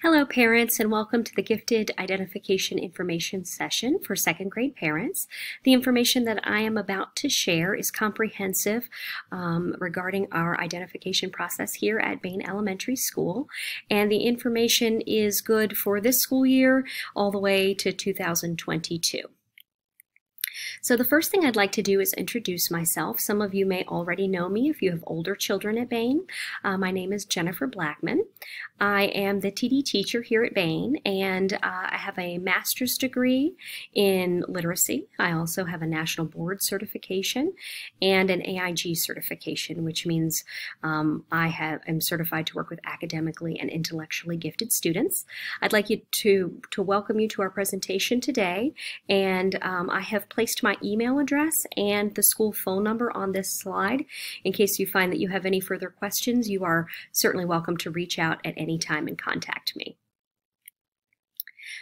Hello parents, and welcome to the Gifted Identification Information session for second grade parents. The information that I am about to share is comprehensive regarding our identification process here at Bain Elementary School, and the information is good for this school year all the way to 2022. So the first thing I'd like to do is introduce myself. Some of you may already know me if you have older children at Bain. My name is Jennifer Blackman. I am the TD teacher here at Bain, and I have a master's degree in literacy. I also have a national board certification and an AIG certification, which means am certified to work with academically and intellectually gifted students. I'd like you to welcome you to our presentation today, and I have placed my email address and the school phone number on this slide. In case you find that you have any further questions, you are certainly welcome to reach out at any time and contact me.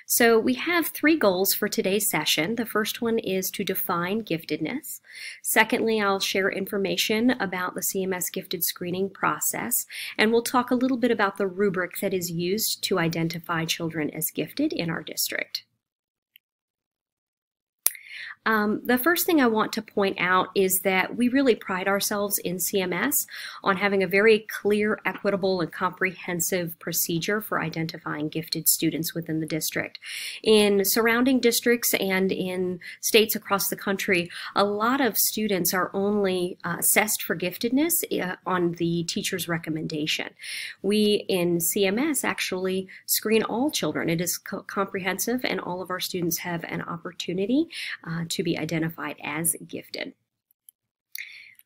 So we have three goals for today's session. The first one is to define giftedness. Secondly, I'll share information about the CMS gifted screening process, and we'll talk a little bit about the rubric that is used to identify children as gifted in our district. The first thing I want to point out is that we really pride ourselves in CMS on having a very clear, equitable, and comprehensive procedure for identifying gifted students within the district. In surrounding districts and in states across the country, a lot of students are only assessed for giftedness on the teacher's recommendation. We in CMS actually screen all children. It is comprehensive, and all of our students have an opportunity to be identified as gifted.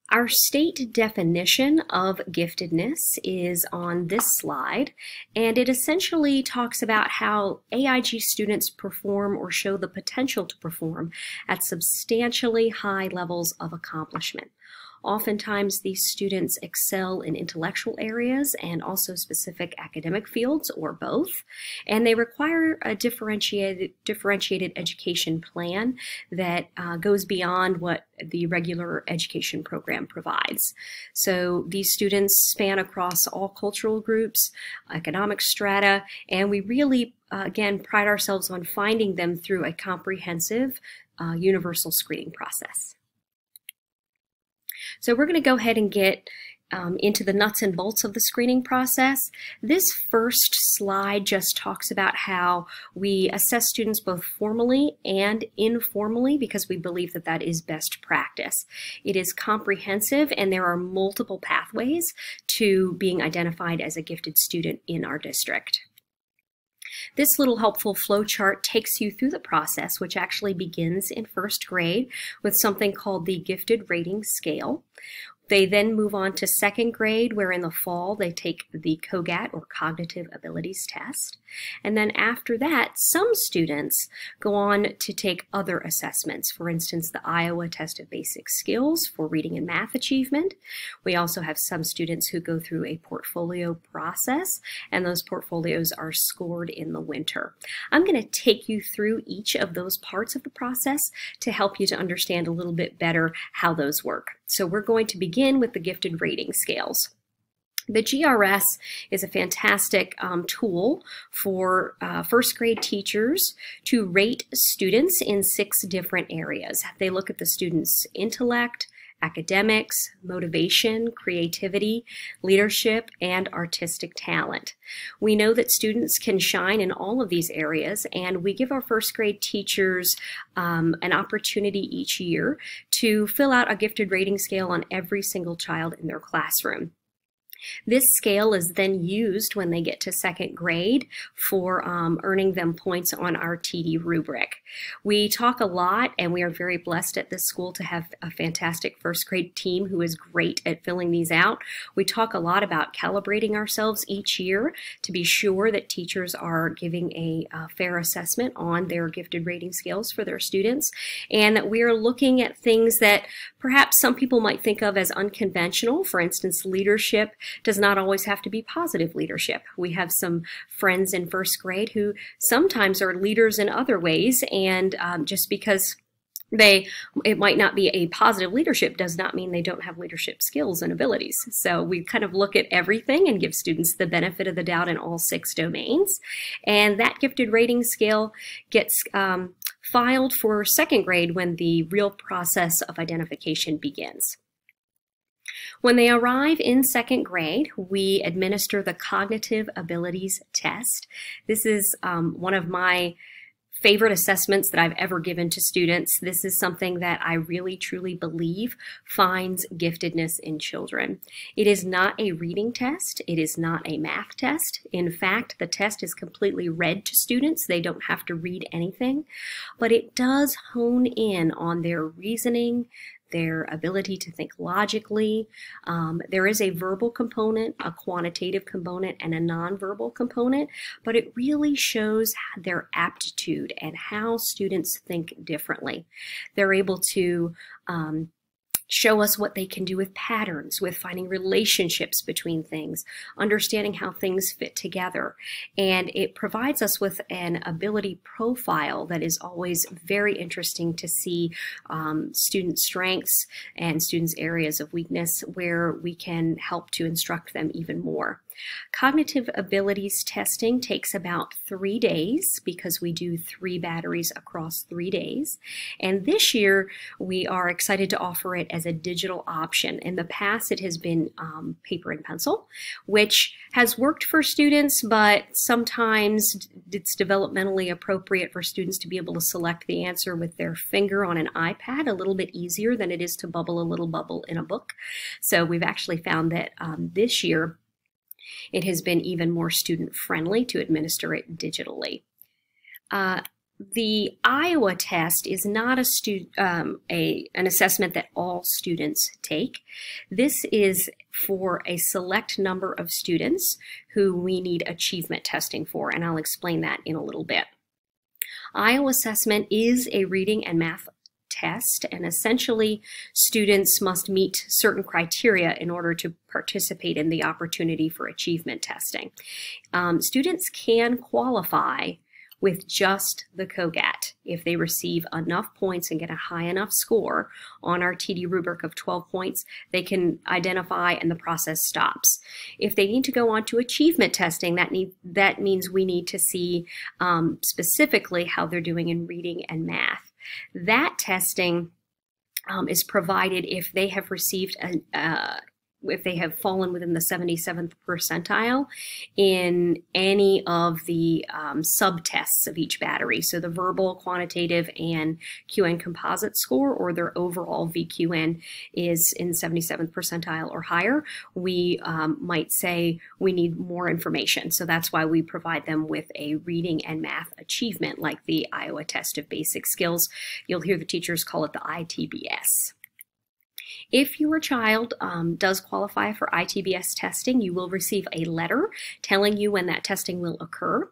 Our state definition of giftedness is on this slide, and it essentially talks about how AIG students perform or show the potential to perform at substantially high levels of accomplishment. Oftentimes, these students excel in intellectual areas and also specific academic fields, or both, and they require a differentiated education plan that goes beyond what the regular education program provides. So these students span across all cultural groups, economic strata, and we really, again, pride ourselves on finding them through a comprehensive universal screening process. So we're going to go ahead and get into the nuts and bolts of the screening process. This first slide just talks about how we assess students both formally and informally, because we believe that that is best practice. It is comprehensive, and there are multiple pathways to being identified as a gifted student in our district. This little helpful flow chart takes you through the process, which actually begins in first grade with something called the Gifted Rating Scale. They then move on to second grade, where in the fall they take the COGAT, or Cognitive Abilities Test. And then after that, some students go on to take other assessments. For instance, the Iowa Test of Basic Skills for reading and math achievement. We also have some students who go through a portfolio process, and those portfolios are scored in the winter. I'm going to take you through each of those parts of the process to help you to understand a little bit better how those work. So we're going to begin with the gifted rating scales. The GRS is a fantastic tool for first grade teachers to rate students in 6 different areas. They look at the student's intellect, academics, motivation, creativity, leadership, and artistic talent. We know that students can shine in all of these areas, and we give our first grade teachers an opportunity each year to fill out a gifted rating scale on every single child in their classroom. This scale is then used when they get to second grade for earning them points on our TD rubric. We talk a lot, and we are very blessed at this school to have a fantastic first grade team who is great at filling these out. We talk a lot about calibrating ourselves each year to be sure that teachers are giving a fair assessment on their gifted rating scales for their students, and that we are looking at things that perhaps some people might think of as unconventional. For instance, leadership does not always have to be positive leadership. We have some friends in first grade who sometimes are leaders in other ways, and just because It might not be a positive leadership, does not mean they don't have leadership skills and abilities. So we kind of look at everything and give students the benefit of the doubt in all 6 domains. And that gifted rating scale gets filed for 2nd grade when the real process of identification begins. When they arrive in 2nd grade, we administer the cognitive abilities test. This is one of my favorite assessments that I've ever given to students. This is something that I really truly believe finds giftedness in children. It is not a reading test. It is not a math test. In fact, the test is completely read to students. They don't have to read anything, but it does hone in on their reasoning, their ability to think logically. There is a verbal component, a quantitative component, and a nonverbal component, but it really shows their aptitude and how students think differently. They're able to show us what they can do with patterns, with finding relationships between things, understanding how things fit together. And it provides us with an ability profile that is always very interesting to see student strengths and students' areas of weakness where we can help to instruct them even more. Cognitive abilities testing takes about 3 days because we do 3 batteries across 3 days. And this year we are excited to offer it as a digital option. In the past it has been paper and pencil, which has worked for students, but sometimes it's developmentally appropriate for students to be able to select the answer with their finger on an iPad a little bit easier than it is to bubble a little bubble in a book. So we've actually found that this year it has been even more student-friendly to administer it digitally. The Iowa test is not an assessment that all students take. This is for a select number of students who we need achievement testing for, and I'll explain that in a little bit. Iowa assessment is a reading and math test, and essentially students must meet certain criteria in order to participate in the opportunity for achievement testing. Students can qualify with just the COGAT. If they receive enough points and get a high enough score on our TD rubric of 12 points, they can identify and the process stops. If they need to go on to achievement testing, that means we need to see specifically how they're doing in reading and math. That testing is provided if they have received if they have fallen within the 77th percentile in any of the subtests of each battery. So the verbal, quantitative, and QN composite score, or their overall VQN is in 77th percentile or higher, we might say we need more information. So that's why we provide them with a reading and math achievement like the Iowa Test of Basic Skills. You'll hear the teachers call it the ITBS. If your child does qualify for ITBS testing, you will receive a letter telling you when that testing will occur.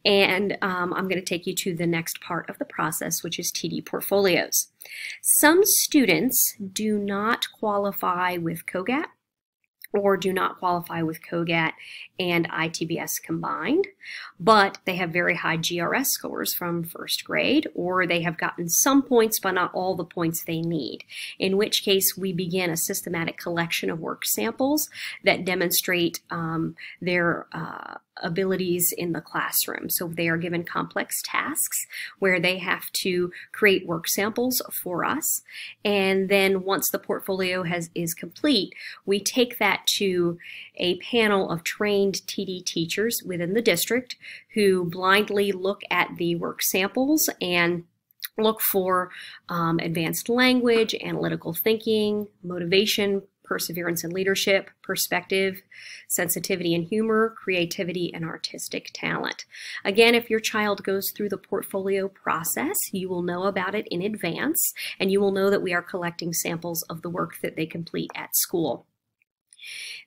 And I'm going to take you to the next part of the process, which is TD portfolios. Some students do not qualify with COGAT or do not qualify with COGAT and ITBS combined, but they have very high GRS scores from first grade, or they have gotten some points but not all the points they need, in which case we begin a systematic collection of work samples that demonstrate their abilities in the classroom. So they are given complex tasks where they have to create work samples for us, and then once the portfolio is complete, we take that to a panel of trained TD teachers within the district who blindly look at the work samples and look for advanced language, analytical thinking, motivation, perseverance and leadership, perspective, sensitivity and humor, creativity, and artistic talent. Again, if your child goes through the portfolio process, you will know about it in advance, and you will know that we are collecting samples of the work that they complete at school.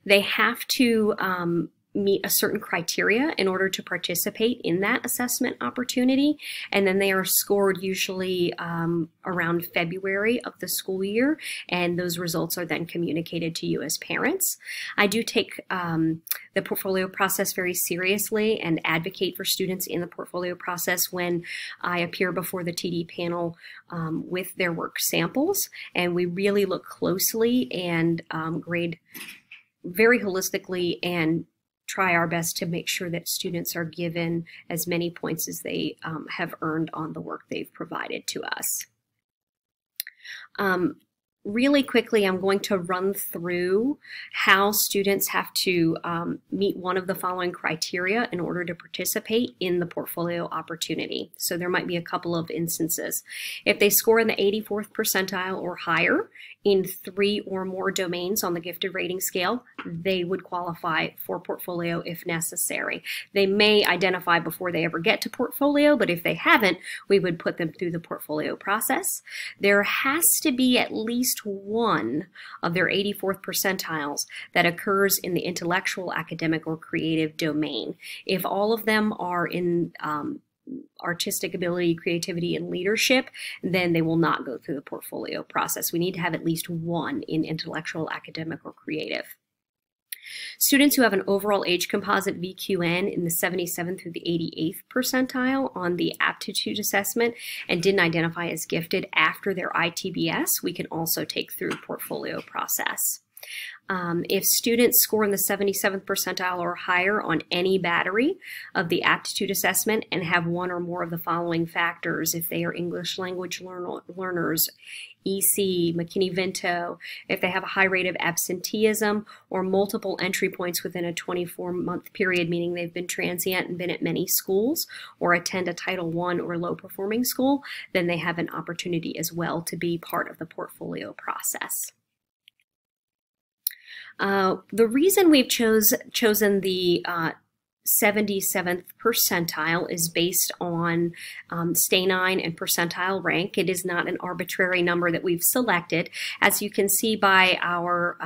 They have to meet a certain criteria in order to participate in that assessment opportunity, and then they are scored usually around February of the school year, and those results are then communicated to you as parents. I do take the portfolio process very seriously and advocate for students in the portfolio process when I appear before the TD panel with their work samples, and we really look closely and grade very holistically and try our best to make sure that students are given as many points as they have earned on the work they've provided to us. Really quickly, I'm going to run through how students have to meet one of the following criteria in order to participate in the portfolio opportunity. So there might be a couple of instances. If they score in the 84th percentile or higher in 3 or more domains on the gifted rating scale, they would qualify for portfolio if necessary. They may identify before they ever get to portfolio, but if they haven't, we would put them through the portfolio process. There has to be at least one of their 84th percentiles that occurs in the intellectual, academic, or creative domain. If all of them are in artistic ability, creativity, and leadership, then they will not go through the portfolio process. We need to have at least one in intellectual, academic, or creative. Students who have an overall age composite VQN in the 77th through the 88th percentile on the aptitude assessment and didn't identify as gifted after their ITBS, we can also take through portfolio process. If students score in the 77th percentile or higher on any battery of the aptitude assessment and have one or more of the following factors, if they are English language learners, EC, McKinney-Vento, if they have a high rate of absenteeism or multiple entry points within a 24-month period, meaning they've been transient and been at many schools, or attend a Title I or low-performing school, then they have an opportunity as well to be part of the portfolio process. The reason we've chosen the 77th percentile is based on STAY9 and percentile rank. It is not an arbitrary number that we've selected. As you can see by our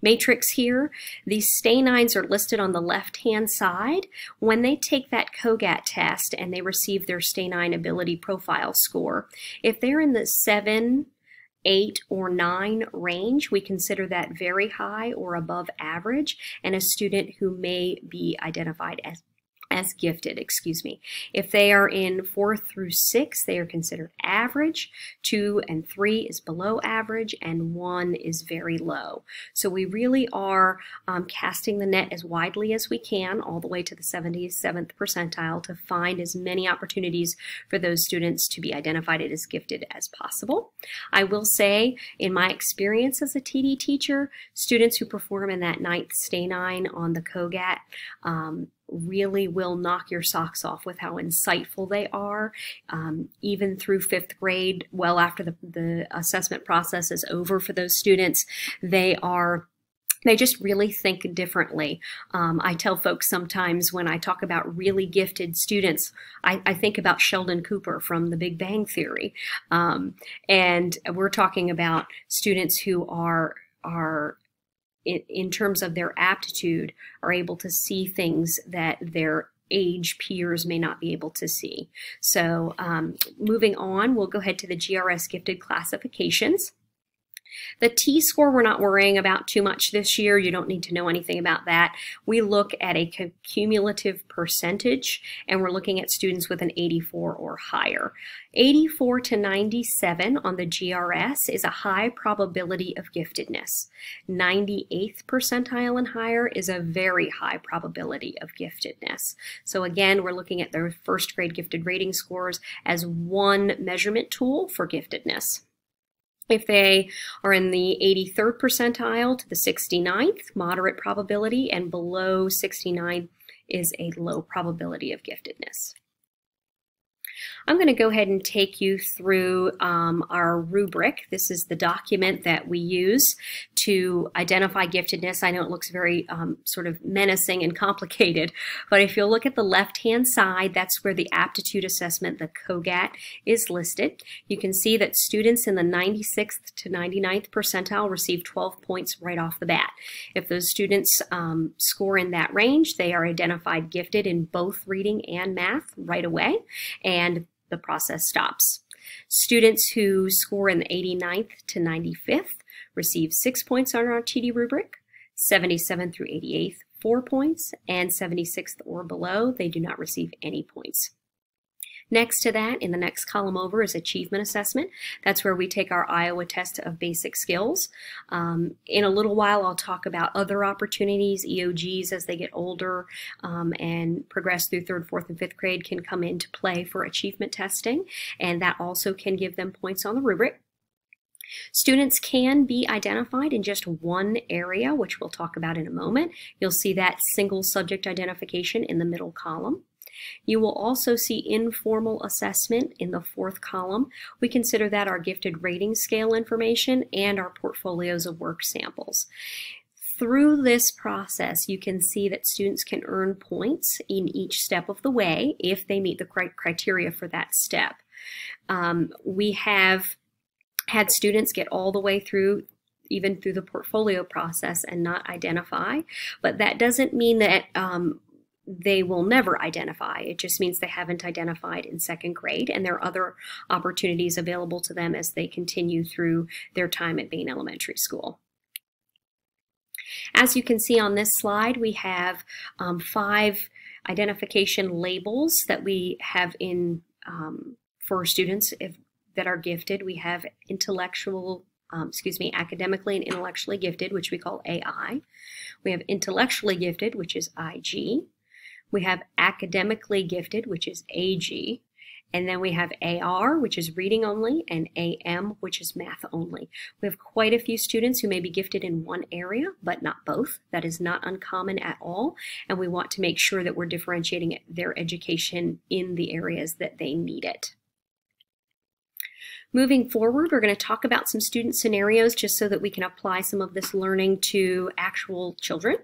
matrix here, these STAY9s are listed on the left-hand side. When they take that COGAT test and they receive their STAY9 ability profile score, if they're in the 7, 8, or 9 range, we consider that very high or above average, and a student who may be identified as gifted, If they are in 4 through 6, they are considered average. 2 and 3 is below average, and 1 is very low. So we really are casting the net as widely as we can, all the way to the 77th percentile, to find as many opportunities for those students to be identified as gifted as possible. I will say, in my experience as a TD teacher, students who perform in that 9th STAY9 on the COGAT really will knock your socks off with how insightful they are, even through 5th grade, well after the assessment process is over for those students. They just really think differently. I tell folks sometimes when I talk about really gifted students, I think about Sheldon Cooper from The Big Bang Theory. And we're talking about students who are in terms of their aptitude, are able to see things that their age peers may not be able to see. So moving on, we'll go ahead to the GRS gifted classifications. The T-score we're not worrying about too much this year. You don't need to know anything about that. We look at a cumulative percentage, and we're looking at students with an 84 or higher. 84 to 97 on the GRS is a high probability of giftedness. 98th percentile and higher is a very high probability of giftedness. So again, we're looking at their 1st grade gifted rating scores as one measurement tool for giftedness. If they are in the 83rd percentile to the 69th, moderate probability, and below 69 is a low probability of giftedness. I'm going to go ahead and take you through our rubric. This is the document that we use to identify giftedness. I know it looks very sort of menacing and complicated, but if you'll look at the left-hand side, that's where the aptitude assessment, the COGAT, is listed. You can see that students in the 96th to 99th percentile receive 12 points right off the bat. If those students score in that range, they are identified gifted in both reading and math right away, and the process stops. Students who score in the 89th to 95th receive 6 points on our TD rubric, 77th through 88th, 4 points, and 76th or below, they do not receive any points. Next to that, in the next column over, is achievement assessment. That's where we take our Iowa test of basic skills. In a little while, I'll talk about other opportunities. EOGs, as they get older and progress through 3rd, 4th, and 5th grade, can come into play for achievement testing, and that also can give them points on the rubric. Students can be identified in just one area, which we'll talk about in a moment. You'll see that single subject identification in the middle column. You will also see informal assessment in the 4th column. We consider that our gifted rating scale information and our portfolios of work samples. Through this process, you can see that students can earn points in each step of the way if they meet the criteria for that step. We have had students get all the way through, even through the portfolio process, and not identify, but that doesn't mean that they will never identify. It just means they haven't identified in 2nd grade, and there are other opportunities available to them as they continue through their time at Bain Elementary School. As you can see on this slide, we have 5 identification labels that we have in for students that are gifted. We have academically and intellectually gifted, which we call AI. We have intellectually gifted, which is IG. We have academically gifted, which is AG, and then we have AR, which is reading only, and AM, which is math only. We have quite a few students who may be gifted in one area, but not both. That is not uncommon at all, and we want to make sure that we're differentiating their education in the areas that they need it. Moving forward, we're going to talk about some student scenarios just so that we can apply some of this learning to actual children.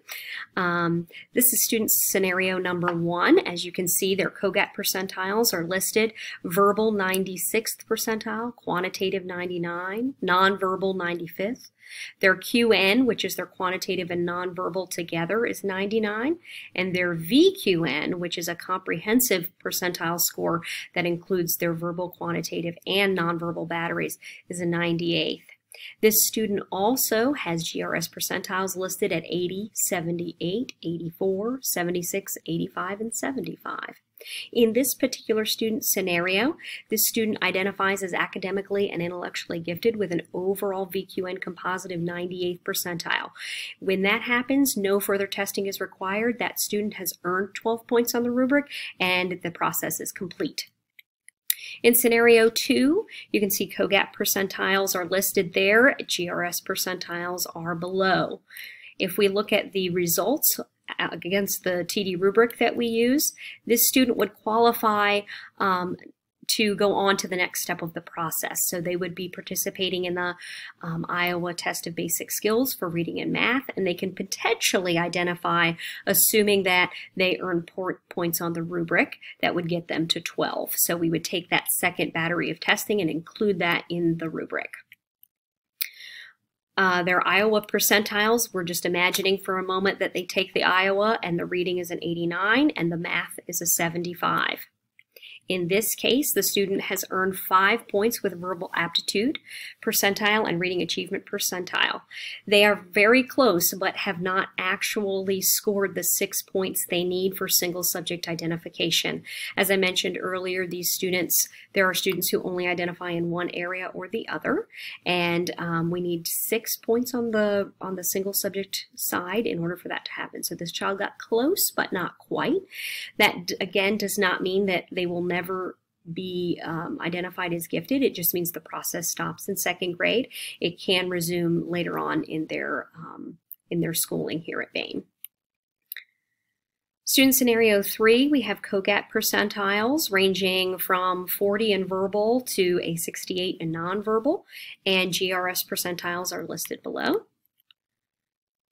This is student scenario number 1. As you can see, their COGAT percentiles are listed. Verbal 96th percentile, quantitative 99, nonverbal 95th. Their QN, which is their quantitative and nonverbal together, is 99, and their VQN, which is a comprehensive percentile score that includes their verbal, quantitative, and nonverbal batteries, is a 98th. This student also has GRS percentiles listed at 80, 78, 84, 76, 85, and 75. In this particular student scenario, this student identifies as academically and intellectually gifted with an overall VQN composite of 98th percentile. When that happens, no further testing is required. That student has earned 12 points on the rubric, and the process is complete. In scenario 2, you can see COGAT percentiles are listed there. GRS percentiles are below. If we look at the results against the TD rubric that we use, this student would qualify to go on to the next step of the process. So they would be participating in the Iowa test of basic skills for reading and math, and they can potentially identify, assuming that they earn points on the rubric, that would get them to 12. So we would take that second battery of testing and include that in the rubric. Their Iowa percentiles, we're just imagining for a moment that they take the Iowa and the reading is an 89 and the math is a 75. In this case, the student has earned 5 points with verbal aptitude percentile and reading achievement percentile. They are very close, but have not actually scored the 6 points they need for single subject identification. As I mentioned earlier, there are students who only identify in one area or the other, and we need 6 points on the single subject side in order for that to happen. So this child got close, but not quite. That again does not mean that they will never be identified as gifted. It just means the process stops in 2nd grade. It can resume later on in their schooling here at Bain. Student scenario 3, we have COGAT percentiles ranging from 40 in verbal to a 68 in nonverbal, and GRS percentiles are listed below.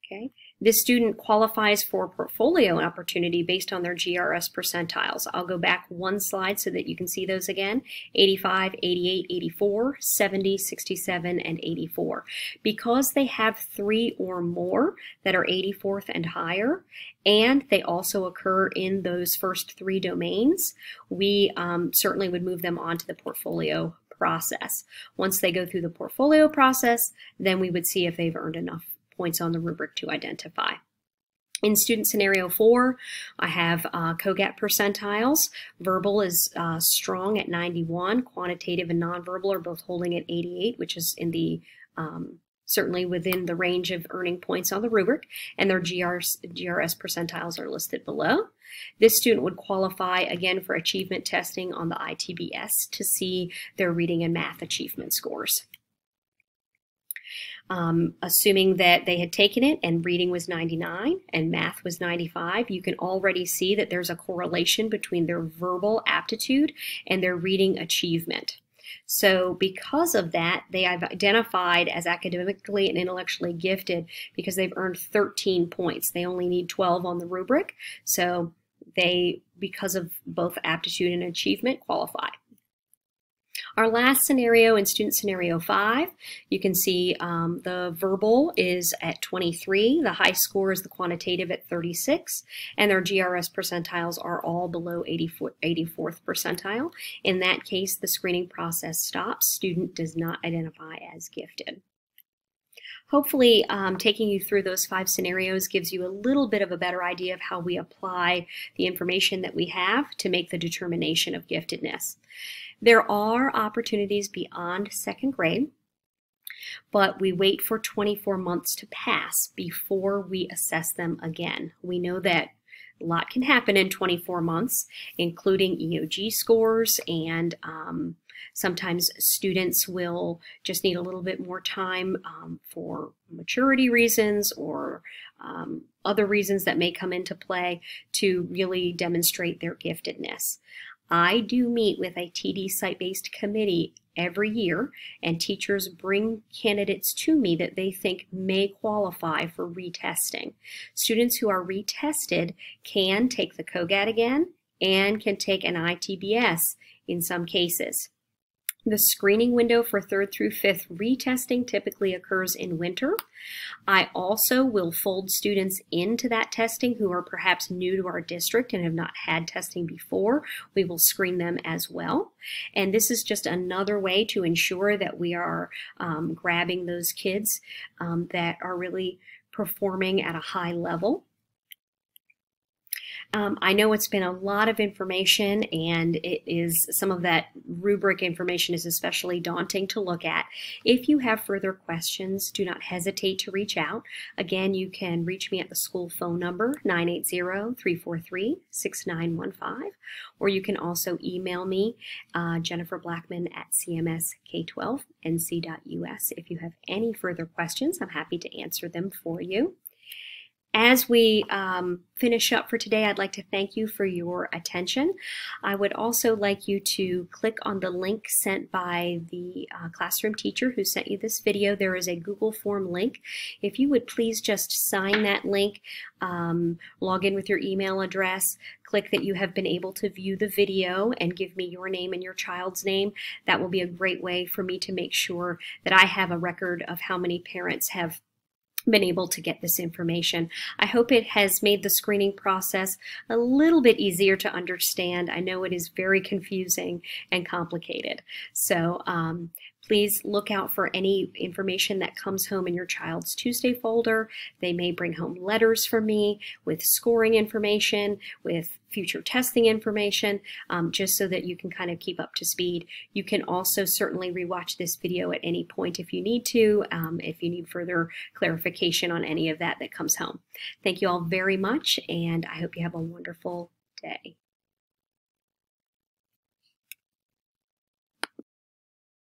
Okay. This student qualifies for a portfolio opportunity based on their GRS percentiles. I'll go back one slide so that you can see those again: 85, 88, 84, 70, 67, and 84. Because they have 3 or more that are 84th and higher, and they also occur in those first 3 domains, we certainly would move them onto the portfolio process. Once they go through the portfolio process, then we would see if they've earned enough points on the rubric to identify. In student scenario 4, I have COGAT percentiles. Verbal is strong at 91. Quantitative and nonverbal are both holding at 88, which is in the certainly within the range of earning points on the rubric, and their GRS percentiles are listed below. This student would qualify again for achievement testing on the ITBS to see their reading and math achievement scores. Assuming that they had taken it and reading was 99 and math was 95, you can already see that there's a correlation between their verbal aptitude and their reading achievement. So because of that, they have identified as academically and intellectually gifted because they've earned 13 points. They only need 12 on the rubric, so they, because of both aptitude and achievement, qualify. Our last scenario in student scenario 5, you can see the verbal is at 23, the high score is the quantitative at 36, and their GRS percentiles are all below 84th percentile. In that case, the screening process stops. Student does not identify as gifted. Hopefully, taking you through those 5 scenarios gives you a little bit of a better idea of how we apply the information that we have to make the determination of giftedness. There are opportunities beyond 2nd grade, but we wait for 24 months to pass before we assess them again. We know that a lot can happen in 24 months, including EOG scores, and sometimes students will just need a little bit more time for maturity reasons or other reasons that may come into play to really demonstrate their giftedness. I do meet with a TD site-based committee every year, and teachers bring candidates to me that they think may qualify for retesting. Students who are retested can take the COGAT again and can take an ITBS in some cases. The screening window for 3rd through 5th retesting typically occurs in winter. I also will fold students into that testing who are perhaps new to our district and have not had testing before. We will screen them as well. And this is just another way to ensure that we are grabbing those kids that are really performing at a high level. I know it's been a lot of information, and it is some of that rubric information is especially daunting to look at. If you have further questions, do not hesitate to reach out. Again, you can reach me at the school phone number 980-343-6915, or you can also email me Jennifer Blackman at cmsk12nc.us. If you have any further questions, I'm happy to answer them for you. As we finish up for today, I'd like to thank you for your attention. I would also like you to click on the link sent by the classroom teacher who sent you this video. There is a Google form link. If you would please just sign that link, log in with your email address, click that you have been able to view the video, and give me your name and your child's name. That will be a great way for me to make sure that I have a record of how many parents have been able to get this information. I hope it has made the screening process a little bit easier to understand. I know it is very confusing and complicated. So please look out for any information that comes home in your child's Tuesday folder. They may bring home letters from me with scoring information, with future testing information, just so that you can kind of keep up to speed. You can also certainly rewatch this video at any point if you need to, if you need further clarification on any of that comes home. Thank you all very much, and I hope you have a wonderful day.